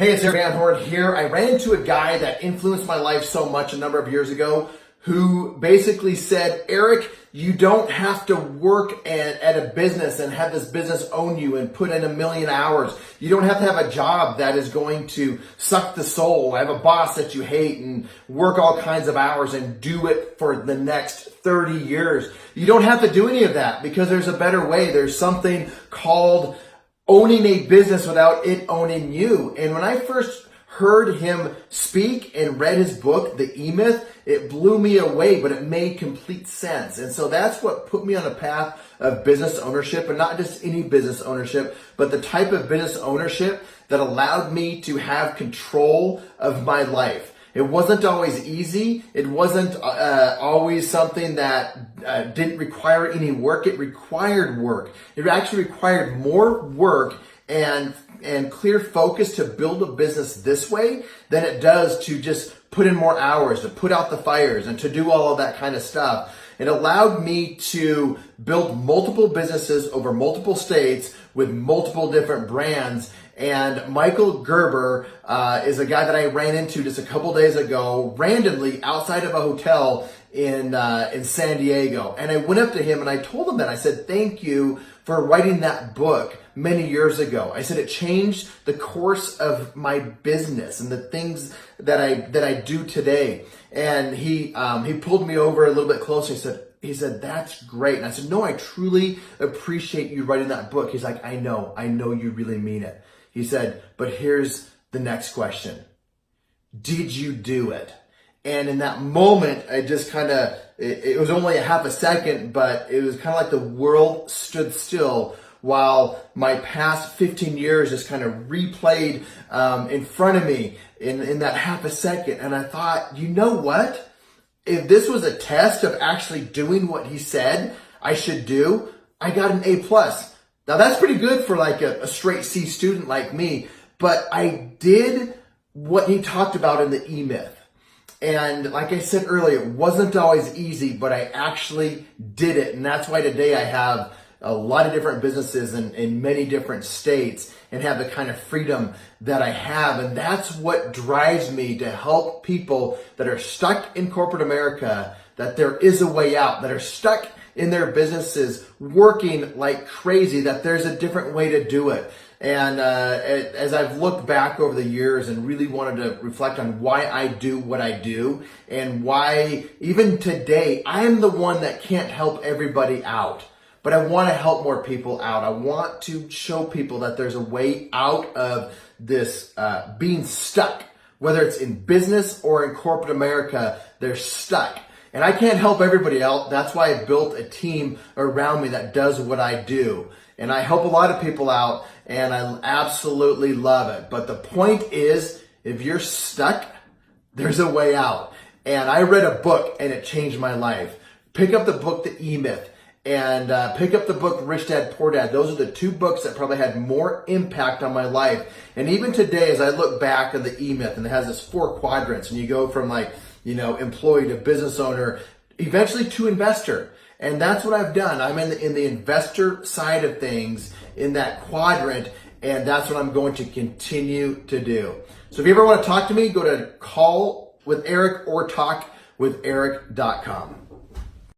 Hey, it's Erik Van Horn here. I ran into a guy that influenced my life so much a number of years ago who basically said, Erik, you don't have to work at a business and have this business own you and put in 1,000,000 hours. You don't have to have a job that is going to suck the soul, have a boss that you hate and work all kinds of hours and do it for the next 30 years. You don't have to do any of that because there's a better way. There's something called owning a business without it owning you. And when I first heard him speak and read his book, The E-Myth, it blew me away, but it made complete sense. And so that's what put me on a path of business ownership, and not just any business ownership, but the type of business ownership that allowed me to have control of my life. It wasn't always easy. It wasn't always something that didn't require any work. It required work. It actually required more work and clear focus to build a business this way than it does to just put in more hours, to put out the fires, and to do all of that kind of stuff. It allowed me to build multiple businesses over multiple states with multiple different brands. And Michael Gerber is a guy that I ran into just a couple days ago, randomly outside of a hotel in San Diego. And I went up to him and I told him that. I said, thank you for writing that book many years ago. I said it changed the course of my business and the things that I do today. And he pulled me over a little bit closer. He said, that's great. And I said, no, I truly appreciate you writing that book. He's like, I know you really mean it. He said, but here's the next question. Did you do it? And in that moment, I just it was only a half a second, but it was kind of like the world stood still while my past 15 years just kind of replayed in front of me in that half a second. And I thought, you know what? If this was a test of actually doing what he said I should do, I got an A+. Now that's pretty good for like a straight C student like me, but I did what he talked about in the E-Myth. And like I said earlier, it wasn't always easy, but I actually did it. And that's why today I have a lot of different businesses in many different states and have the kind of freedom that I have. And that's what drives me to help people that are stuck in corporate America, that there is a way out, that are stuck in their businesses working like crazy, that there's a different way to do it. And as I've looked back over the years and really wanted to reflect on why I do what I do and why even today I am the one that can't help everybody out, but I want to help more people out. I want to show people that there's a way out of this being stuck, whether it's in business or in corporate America, they're stuck. And I can't help everybody out. That's why I built a team around me that does what I do. And I help a lot of people out, and I absolutely love it. But the point is, if you're stuck, there's a way out. And I read a book, and it changed my life. Pick up the book, The E-Myth, and pick up the book, Rich Dad, Poor Dad. Those are the two books that probably had more impact on my life. And even today, as I look back at The E-Myth, and it has this 4 quadrants, and you go from employee to business owner, eventually to investor. And that's what I've done. I'm in the investor side of things in that quadrant, and that's what I'm going to continue to do. So if you ever want to talk to me, go to callwitheric or talkwitheric.com.